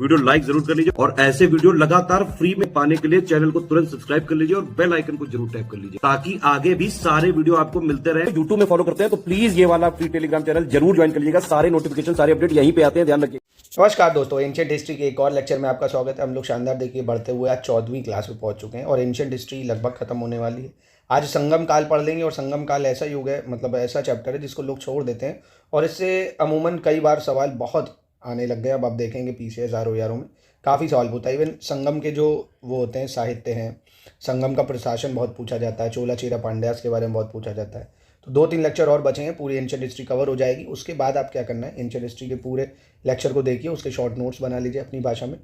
Video like जरूर कर लीजिए और ऐसे वीडियो लगातार फ्री में पाने के लिए चैनल को तुरंत सब्सक्राइब कर लीजिए और बेल आइकन को जरूर टैप कर लीजिए ताकि आगे भी सारे वीडियो आपको मिलते रहे। यूट्यूब में फॉलो करते हैं तो प्लीज ये वाला फ्री टेलीग्राम चैनल जरूर ज्वाइन कर लीजिएगा। सारे नोटिफिकेशन सारे अपडेट यहीं पे आते हैं, ध्यान रखिए। नमस्कार दोस्तों, एंशिएंट हिस्ट्री के एक और लेक्चर में आपका स्वागत है। हम लोग शानदार देखिए बढ़ते हुए आज 14वीं क्लास में पहुंच चुके हैं और एंशिएंट हिस्ट्री लगभग खत्म होने वाली है। आज संगम काल पढ़ लेंगे और संगम काल ऐसा युग है, मतलब ऐसा चैप्टर है जिसको लोग छोड़ देते हैं और इससे अमूमन कई बार सवाल बहुत आने लग गए। अब आप देखेंगे पीछे हज़ारों में काफ़ी सवाल पूछता है। इवन संगम के जो वो होते हैं साहित्य हैं, संगम का प्रशासन बहुत पूछा जाता है, चोला चेरा पांड्यास के बारे में बहुत पूछा जाता है। तो 2-3 लेक्चर और बचे हैं, पूरी एंशिएंट हिस्ट्री कवर हो जाएगी। उसके बाद आप क्या करना है, एंशिएंट हिस्ट्री के पूरे लेक्चर को देखिए, उसके शॉर्ट नोट्स बना लीजिए अपनी भाषा में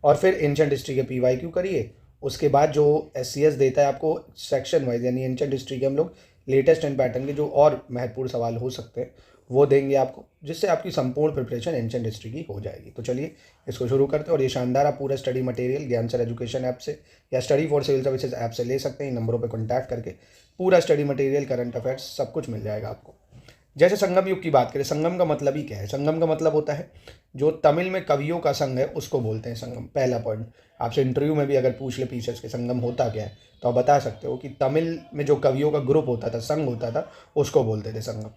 और फिर एंशिएंट हिस्ट्री के PYQ करिए। उसके बाद जो SCS देता है आपको सेक्शन वाइज, यानी एंशिएंट हिस्ट्री के हम लोग लेटेस्ट एंड पैटर्न के जो और महत्वपूर्ण सवाल हो सकते हैं वो देंगे आपको, जिससे आपकी संपूर्ण प्रिपरेशन एंशिएंट हिस्ट्री की हो जाएगी। तो चलिए इसको शुरू करते हैं। और ये शानदार आप पूरा study material Gyan sir education app से या study for civil services app से ले सकते हैं। इन नंबरों पर कॉन्टैक्ट करके पूरा स्टडी मटेरियल, करंट अफेयर्स सब कुछ मिल जाएगा आपको। जैसे संगम युग की बात करें, संगम का मतलब ही क्या है? संगम का मतलब होता है जो तमिल में कवियों का संघ है उसको बोलते हैं संगम। पहला पॉइंट आपसे इंटरव्यू में भी अगर पूछ ले पीछे के संगम होता क्या है तो आप बता सकते हो कि तमिल में जो कवियों का ग्रुप होता था, संघ होता था, उसको बोलते थे संगम।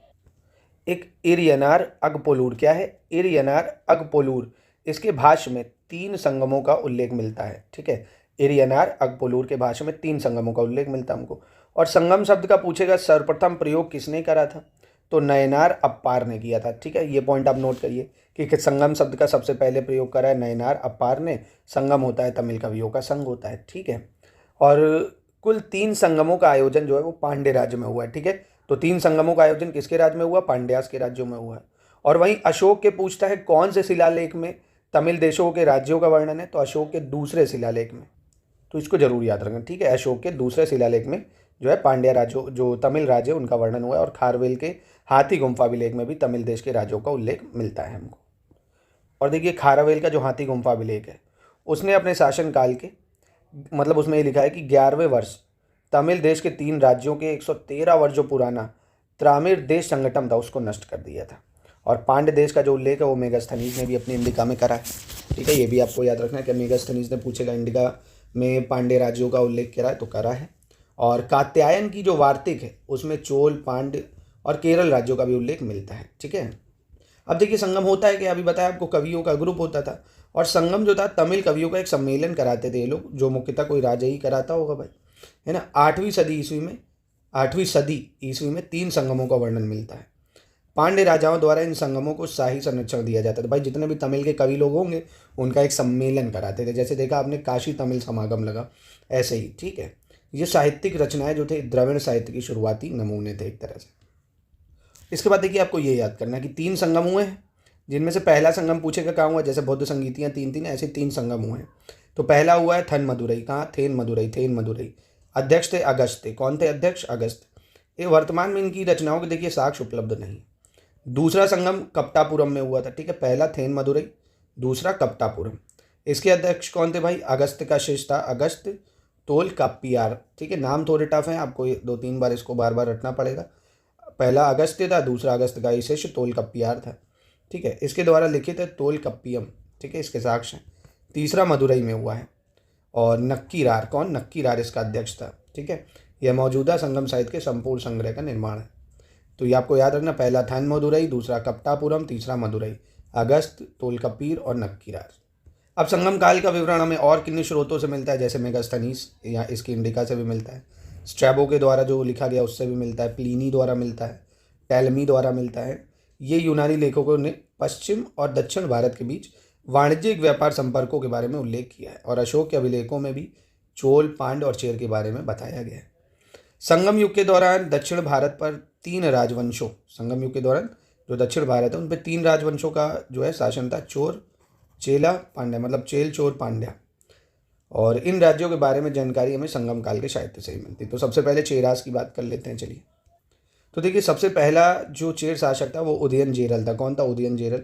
एक इरियनार अगपोलूर, क्या है? इरियनार अगपोलूर, इसके भाष्य में 3 संगमों का उल्लेख मिलता है। ठीक है, इरियनार अगपोलूर के भाष्य में 3 संगमों का उल्लेख मिलता है हमको। और संगम शब्द का पूछेगा सर्वप्रथम प्रयोग किसने करा था, तो नयनार अप्पार ने किया था। ठीक है, ये पॉइंट आप नोट करिए कि संगम शब्द का सबसे पहले प्रयोग करा है नयनार अप्पार ने। संगम होता है तमिल कवियों का संघ होता है। ठीक है, और कुल 3 संगमों का आयोजन जो है वो पांड्य राज्य में हुआ है। ठीक है, तो 3 संगमों का आयोजन किसके राज्य में हुआ? पांड्यास के राज्यों में हुआ है। और वहीं अशोक के पूछता है कौन से शिलालेख में तमिल देशों के राज्यों का वर्णन है, तो अशोक के दूसरे शिलालेख में। तो इसको जरूर याद रखना। ठीक है, अशोक के दूसरे शिलालेख में जो है पांड्या राज्यों, जो तमिल राज्य उनका वर्णन हुआ है। और खारवेल के हाथी गुम्फा अभिलेख में भी तमिल देश के राज्यों का उल्लेख मिलता है हमको। और देखिए खारवेल का जो हाथी गुम्फा अभिलेख है उसने अपने शासनकाल के, मतलब उसमें ये लिखा है कि 11वें वर्ष तमिल देश के 3 राज्यों के 113 वर्ष जो पुराना त्रामिर देश संगठन था उसको नष्ट कर दिया था। और पांड्य देश का जो उल्लेख है वो मेगास्थनीज ने भी अपनी इंडिका में करा है। ठीक है, ये भी आपको याद रखना है कि मेगास्थनीज ने पूछेगा इंडिका में पांड्य राज्यों का उल्लेख करा है तो करा है। और कात्यायन की जो वार्तिक है उसमें चोल, पांड्य और केरल राज्यों का भी उल्लेख मिलता है। ठीक है, अब देखिए संगम होता है कि अभी बताया आपको, कवियों का ग्रुप होता था और संगम जो था तमिल कवियों का एक सम्मेलन कराते थे ये लोग, जो मुख्यतः कोई राजा ही कराता होगा भाई, है ना। 8वीं सदी ईस्वी में 3 संगमों का वर्णन मिलता है। पांड्य राजाओं द्वारा इन संगमों को शाही संरक्षण दिया जाता था। भाई जितने भी तमिल के कवि लोग होंगे उनका एक सम्मेलन कराते थे, जैसे देखा आपने काशी तमिल समागम लगा, ऐसे ही। ठीक है, ये साहित्यिक रचनाएं जो थे द्रविड़ साहित्य की शुरुआती नमूने थे एक तरह से। इसके बाद देखिए आपको ये याद करना है कि 3 संगम हुए हैं, जिनमें से पहला संगम पूछेगा कहाँ हुआ, जैसे बौद्ध संगीतियाँ 3-3 ऐसे 3 संगम हुए हैं। तो पहला हुआ है थन मदुरई, कहाँ? थेन मदुरई। अध्यक्ष थे अगस्त्य। कौन थे अध्यक्ष? अगस्त्य। ये वर्तमान में इनकी रचनाओं के देखिए साक्ष्य उपलब्ध नहीं। दूसरा संगम कपटापुरम में हुआ था। ठीक है, पहला थेन मदुरई, दूसरा कपटापुरम। इसके अध्यक्ष कौन थे भाई? अगस्त्य का शिष्य था अगस्त्य तोलकाप्पियार। ठीक है, नाम थोड़े टफ हैं, आपको 2-3 बार इसको बार रटना पड़ेगा। पहला अगस्त्य था, दूसरा अगस्त्य का ही शिष्य तोलकप्पियार था। ठीक है, इसके द्वारा लिखित है तोलकप्पियम। ठीक है, इसके साक्ष्य हैं। तीसरा मदुरई में हुआ है। और नक्कीरार, कौन? नक्कीरार इसका अध्यक्ष था। ठीक है, यह मौजूदा संगम साहित्य के संपूर्ण संग्रह का निर्माण है। तो ये आपको याद रखना, पहला थन मदुरई, दूसरा कपटापुरम, तीसरा मदुरई, अगस्त, तोलकप्पीर और नक्कीरार। अब संगम काल का विवरण हमें और किन्हीं स्रोतों से मिलता है, जैसे मेगास्थनीज या इसकी इंडिका से भी मिलता है, स्ट्रैबो के द्वारा जो लिखा गया उससे भी मिलता है, प्लीनी द्वारा मिलता है, टैलमी द्वारा मिलता है। ये यूनानी लेखकों ने पश्चिम और दक्षिण भारत के बीच वाणिज्यिक व्यापार संपर्कों के बारे में उल्लेख किया है। और अशोक के अभिलेखों में भी चोल, पांड्य और चेर के बारे में बताया गया है। संगम युग के दौरान दक्षिण भारत पर 3 राजवंशों, संगम युग के दौरान जो दक्षिण भारत है उन पर 3 राजवंशों का जो है शासन था, चोर, चेला, पांड्या, मतलब चेल, चोर, पांड्या। और इन राज्यों के बारे में जानकारी हमें संगम काल के साहित्य से ही मिलती। तो सबसे पहले चेरास की बात कर लेते हैं, चलिए। तो देखिए सबसे पहला जो चेर शासक था वो उदयनजेरल था। कौन था? उदयनजेरल।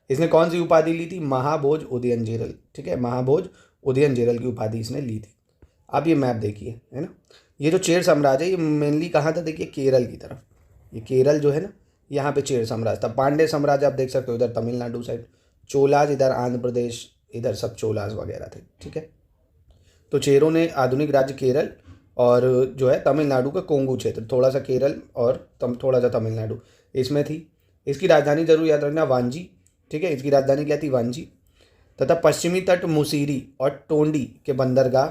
इसने कौन सी उपाधि ली थी? महाभोज उदयनजेरल। ठीक है, महाभोज उदयनजेरल की उपाधि इसने ली थी। आप ये मैप देखिए, है ना, ये जो चेर साम्राज्य है ये मेनली कहाँ था? देखिए केरल की तरफ, ये केरल जो है ना, यहाँ पे चेर साम्राज्य था। पांड्य साम्राज्य आप देख सकते हो इधर तमिलनाडु साइड, चोलाज इधर आंध्र प्रदेश, इधर सब चोलास वगैरह थे, ठीक है। तो चेरों ने आधुनिक राज्य केरल और जो है तमिलनाडु का कोंगू क्षेत्र, थोड़ा सा केरल और थोड़ा सा तमिलनाडु इसमें थी। इसकी राजधानी जरूर याद रखना वांजी, ठीक है। इसकी राजधानी क्या थी? वांजी। तथा पश्चिमी तट मुसीरी और टोंडी के बंदरगाह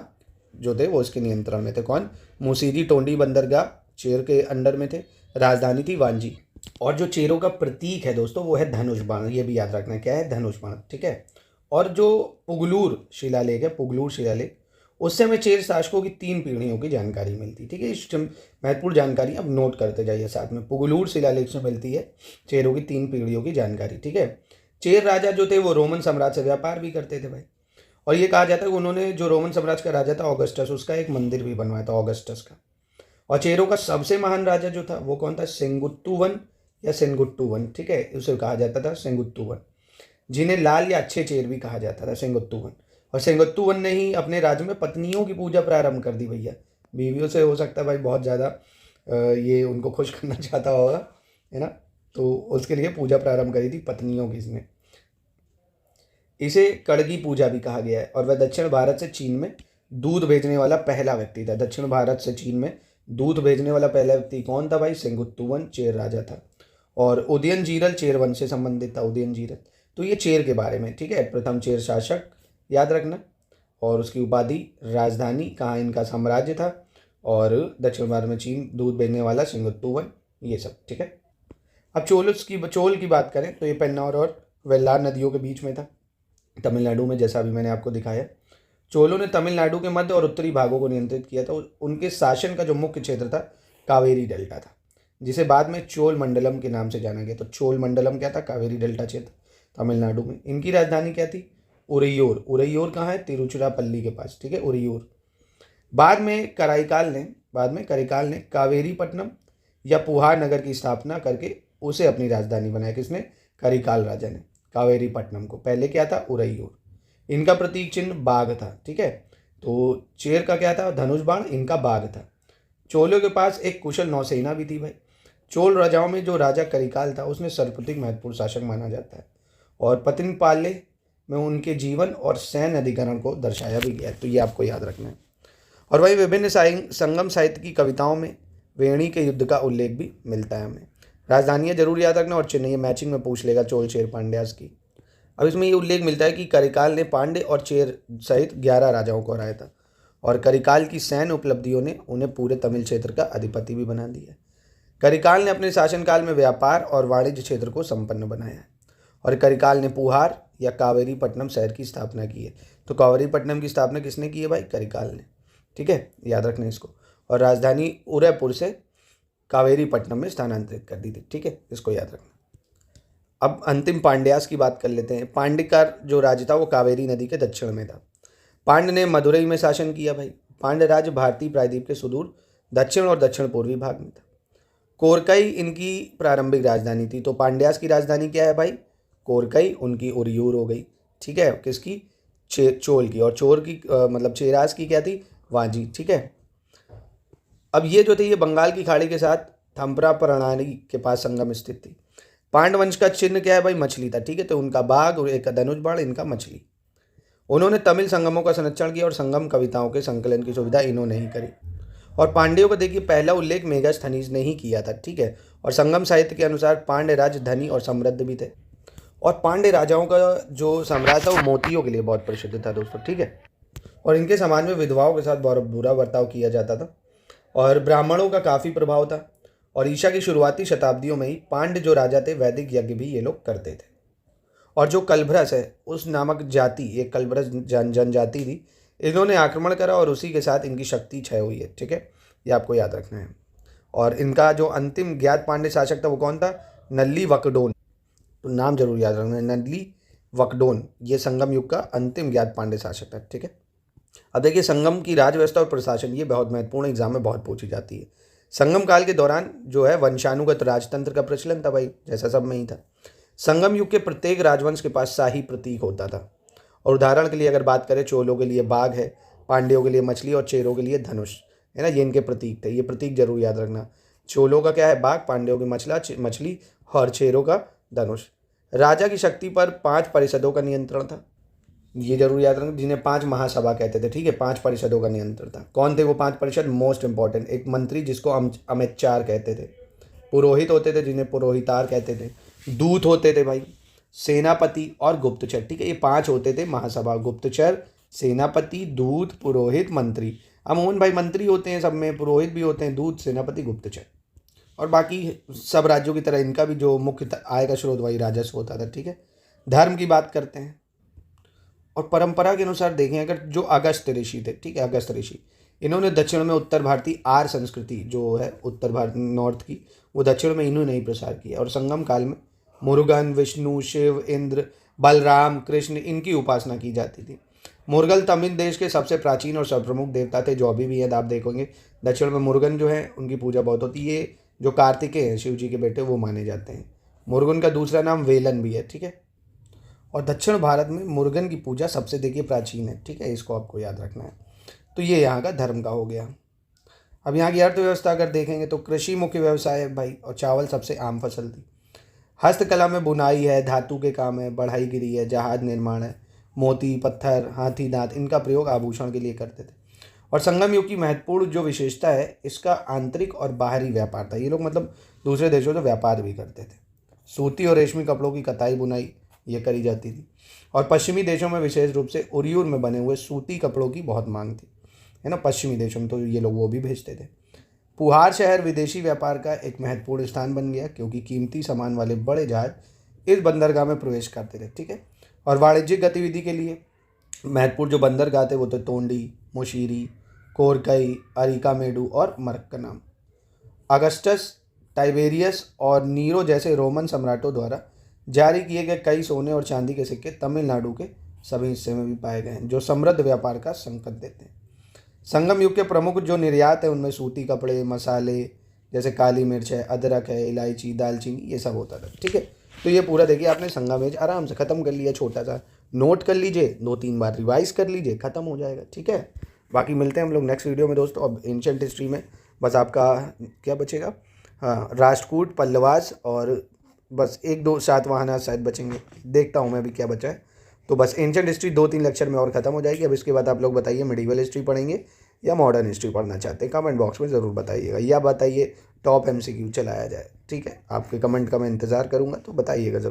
जो थे वो इसके नियंत्रण में थे। कौन? मुसीरी टोंडी बंदरगाह चेर के अंडर में थे। राजधानी थी वांजी। और जो चेरों का प्रतीक है दोस्तों वो है धनुष बाण, ये भी याद रखना है। क्या है? धनुष बाण, ठीक है। और जो पुगलूर शिलालेख है, पुगलूर शिलालेख, उससे हमें चेर शासकों की 3 पीढ़ियों की जानकारी मिलती है, ठीक है। इस महत्वपूर्ण जानकारी अब नोट करते जाइए साथ में। पुगलूर शिलालेख से मिलती है चेरों की 3 पीढ़ियों की जानकारी, ठीक है। चेर राजा जो थे वो रोमन साम्राज्य से व्यापार भी करते थे भाई। और ये कहा जाता है कि उन्होंने जो रोमन साम्राज्य का राजा था ऑगस्टस, उसका एक मंदिर भी बनवाया था ऑगस्टस का। और चेरों का सबसे महान राजा जो था वो कौन था? सेंगुट्टुवन या सेंगुट्टुवन, ठीक है। उसे कहा जाता था सेंगुट्टुवन, जिन्हें लाल या अच्छे चेर भी कहा जाता था, सेंगुट्टुवन। और सेंगुट्टुवन ने ही अपने राज्य में पत्नियों की पूजा प्रारंभ कर दी भैया। बीवियों से हो सकता है भाई बहुत ज़्यादा ये उनको खुश करना चाहता होगा, है ना। तो उसके लिए पूजा प्रारंभ करी थी पत्नियों की इसने। इसे कड़गी पूजा भी कहा गया है। और वह दक्षिण भारत से चीन में दूध भेजने वाला पहला व्यक्ति था। दक्षिण भारत से चीन में दूध भेजने वाला पहला व्यक्ति कौन था भाई? सेंगुट्टुवन चेर राजा था। और उदयनजीरल चेर वंश से संबंधित था, उदयनजीरल। तो ये चेर के बारे में, ठीक है। प्रथम चेर शासक याद रखना। और उसकी उपाधि, राजधानी, कहाँ इनका साम्राज्य था, और दक्षिण भारत में चीन दूध भेजने वाला सेंगुट्टुवन, ये सब, ठीक है। अब चोल की बात करें तो ये पेन्नार और वेल्लार नदियों के बीच में था, तमिलनाडु में, जैसा अभी मैंने आपको दिखाया। चोलों ने तमिलनाडु के मध्य और उत्तरी भागों को नियंत्रित किया था। उनके शासन का जो मुख्य क्षेत्र था कावेरी डेल्टा था, जिसे बाद में चोल मंडलम के नाम से जाना गया। तो चोल मंडलम क्या था? कावेरी डेल्टा क्षेत्र तमिलनाडु में। इनकी राजधानी क्या थी? उरैयोर। उरैयोर कहाँ है? तिरुचिरापल्ली के पास, ठीक है, उरैयोर। बाद में करिकाल ने कावेरीपट्टनम या पुहार नगर की स्थापना करके उसे अपनी राजधानी बनाया। किसने? करिकाल राजा ने कावेरीपट्टनम को। पहले क्या था? उरैयोर। इनका प्रतीक चिन्ह बाघ था, ठीक है। तो चेर का क्या था? धनुष बाण, इनका बाघ था। चोलों के पास एक कुशल नौसेना भी थी भाई। चोल राजाओं में जो राजा करिकाल था उसने सर्वाधिक महत्वपूर्ण शासक माना जाता है। और पत्तनपाले में उनके जीवन और सैन्य अधिकरण को दर्शाया भी गया है, तो ये आपको याद रखना है। और वही विभिन्न संगम साहित्य की कविताओं में वेणी के युद्ध का उल्लेख भी मिलता है हमें। राजधानियाँ जरूर याद रखना और चिन्ह, ये मैचिंग में पूछ लेगा चोल चेर पांड्यास की। अब इसमें ये उल्लेख मिलता है कि करिकाल ने पांडे और चेर सहित 11 राजाओं को हराया था। और करिकाल की सैन्य उपलब्धियों ने उन्हें पूरे तमिल क्षेत्र का अधिपति भी बना दिया। करिकाल ने अपने शासनकाल में व्यापार और वाणिज्य क्षेत्र को संपन्न बनाया है। और करिकाल ने पुहार या कावेरीपट्टनम शहर की स्थापना की है। तो कावेरीपट्टनम की स्थापना किसने की है भाई? करिकाल ने, ठीक है, याद रखना इसको। और राजधानी उदयपुर से कावेरीपट्टनम में स्थानांतरित कर दी थी, ठीक है, इसको याद रखना। अब अंतिम पांड्यास की बात कर लेते हैं। पांड्य का जो राज्य था वो कावेरी नदी के दक्षिण में था। पांड्य ने मदुरई में शासन किया भाई। पांड्य राज्य भारतीय प्रायद्वीप के सुदूर दक्षिण और दक्षिण पूर्वी भाग में था। कोरकई इनकी प्रारंभिक राजधानी थी। तो पांड्यास की राजधानी क्या है भाई? कोरकई। उनकी उरैयोर हो गई, ठीक है, किसकी? चोल की। और चोर की मतलब चेरास की क्या थी? वांजी, ठीक है। अब ये जो थे ये बंगाल की खाड़ी के साथ थम्परा प्रणाली के पास संगम स्थित थी। पांडवंश का चिन्ह क्या है भाई? मछली था, ठीक है। तो उनका बाघ और एक धनुष बाण, इनका मछली। उन्होंने तमिल संगमों का संरक्षण किया और संगम कविताओं के संकलन की सुविधा इन्होंने ही करी। और पांड्यों का देखिए पहला उल्लेख मेगास्थनीज ने ही किया था, ठीक है। और संगम साहित्य के अनुसार पांड्य राज्य धनी और समृद्ध भी थे। और पांड्य राजाओं का जो साम्राज्य था वो मोतियों के लिए बहुत प्रसिद्ध था दोस्तों, ठीक है। और इनके समाज में विधवाओं के साथ बहुत बुरा बर्ताव किया जाता था और ब्राह्मणों का काफ़ी प्रभाव था। और ईसा की शुरुआती शताब्दियों में ही पांड्य जो राजा थे वैदिक यज्ञ भी ये लोग करते थे। और जो कलभ्रस है उस नामक जाति, एक कलभ्रस जनजाति थी, इन्होंने आक्रमण करा और उसी के साथ इनकी शक्ति क्षय हुई है, ठीक है, ये आपको याद रखना है। और इनका जो अंतिम ज्ञात पांड्य शासक था वो कौन था? नल्ली वकडोन। तो नाम जरूर याद रखना है, नल्ली वकडोन। ये संगम युग का अंतिम ज्ञात पांड्य शासक था, ठीक है। अब देखिए संगम की राज व्यवस्था और प्रशासन, ये बहुत महत्वपूर्ण एग्जाम में बहुत पूछी जाती है। संगम काल के दौरान जो है वंशानुगत राजतंत्र का प्रचलन था भाई, जैसा सब में ही था। संगम युग के प्रत्येक राजवंश के पास शाही प्रतीक होता था। और उदाहरण के लिए अगर बात करें, चोलों के लिए बाघ है, पांड्यों के लिए मछली और चेरों के लिए धनुष, है ना, ये इनके प्रतीक थे। ये प्रतीक जरूर याद रखना। चोलों का क्या है? बाघ, पांड्यों की मछली और चेरों का धनुष। राजा की शक्ति पर 5 परिषदों का नियंत्रण था। ये जरूर याद रखना, जिन्हें 5 महासभा कहते थे, ठीक है, 5 परिषदों का नियंत्रण था। कौन थे वो 5 परिषद? मोस्ट इंपॉर्टेंट, एक मंत्री जिसको अमितचार कहते थे, पुरोहित होते थे जिन्हें पुरोहितार कहते थे, दूत होते थे भाई, सेनापति और गुप्तचर, ठीक है, ये 5 होते थे महासभा, गुप्तचर, सेनापति, दूत, पुरोहित, मंत्री। अमूमन भाई मंत्री होते हैं सब में, पुरोहित भी होते हैं, दूत, सेनापति, गुप्तचर, और बाकी सब राज्यों की तरह इनका भी जो मुख्य आय का स्रोत वही राजस्व होता था, ठीक है। धर्म की बात करते हैं और परंपरा के अनुसार देखें अगर, जो अगस्त ऋषि थे, ठीक है, अगस्त ऋषि, इन्होंने दक्षिण में उत्तर भारतीय आर्य संस्कृति जो है उत्तर भारत नॉर्थ की, वो दक्षिण में इन्होंने ही प्रसार किया। और संगम काल में मुरुगन, विष्णु, शिव, इंद्र, बलराम, कृष्ण, इनकी उपासना की जाती थी। मुरगल तमिल देश के सबसे प्राचीन और सर्वप्रमुख देवता थे, जो अभी भी है, आप देखोगे दक्षिण में मुरुगन जो है उनकी पूजा बहुत होती है। ये जो कार्तिकेय हैं शिव जी के बेटे, वो माने जाते हैं। मुरुगन का दूसरा नाम वेलन भी है, ठीक है। और दक्षिण भारत में मुरुगन की पूजा सबसे देखिए प्राचीन है, ठीक है, इसको आपको याद रखना है। तो ये यहाँ का धर्म का हो गया। अब यहाँ की अर्थव्यवस्था अगर देखेंगे तो कृषि मुख्य व्यवसाय है भाई, और चावल सबसे आम फसल थी। हस्तकला में बुनाई है, धातु के काम है, बढ़ाईगिरी है, जहाज निर्माण है, मोती, पत्थर, हाथी दांत, इनका प्रयोग आभूषण के लिए करते थे। और संगम युग की महत्वपूर्ण जो विशेषता है, इसका आंतरिक और बाहरी व्यापार था। ये लोग मतलब दूसरे देशों से व्यापार भी करते थे। सूती और रेशमी कपड़ों की कताई बुनाई ये करी जाती थी। और पश्चिमी देशों में विशेष रूप से उरियूर में बने हुए सूती कपड़ों की बहुत मांग थी, है ना, पश्चिमी देशों में, तो ये लोग वो भी भेजते थे। पुहार शहर विदेशी व्यापार का एक महत्वपूर्ण स्थान बन गया, क्योंकि कीमती सामान वाले बड़े जहाज इस बंदरगाह में प्रवेश करते थे, ठीक है। और वाणिज्यिक गतिविधि के लिए महत्वपूर्ण जो बंदरगाह थे वो तो तोंडी, मुशीरी, कोरकई, अरिकामेडू और मरक्कनम। अगस्टस, टाइबेरियस और नीरो जैसे रोमन सम्राटों द्वारा जारी किए गए कई सोने और चांदी के सिक्के तमिलनाडु के सभी हिस्से में भी पाए गए हैं, जो समृद्ध व्यापार का संकेत देते हैं। संगम युग के प्रमुख जो निर्यात है उनमें सूती कपड़े, मसाले जैसे काली मिर्च है, अदरक है, इलायची, दालचीनी, ये सब होता था, ठीक है। तो ये पूरा देखिए आपने संगम एज आराम से ख़त्म कर लिया, छोटा सा नोट कर लीजिए, 2-3 बार रिवाइज कर लीजिए, ख़त्म हो जाएगा, ठीक है। बाकी मिलते हैं हम लोग नेक्स्ट वीडियो में दोस्तों। अब एंशिएंट हिस्ट्री में बस आपका क्या बचेगा, हाँ, राष्ट्रकूट, पल्लवास और बस 1-2 सातवाहन शायद बचेंगे, देखता हूँ मैं अभी क्या बचा है। तो बस एंशिएंट हिस्ट्री 2-3 लेक्चर में और ख़त्म हो जाएगी। अब इसके बाद आप लोग बताइए मिडिवल हिस्ट्री पढ़ेंगे या मॉडर्न हिस्ट्री पढ़ना चाहते हैं, कमेंट बॉक्स में ज़रूर बताइएगा, या बताइए टॉप MCQ चलाया जाए, ठीक है। आपके कमेंट का मैं इंतज़ार करूँगा, तो बताइएगा ज़रूर।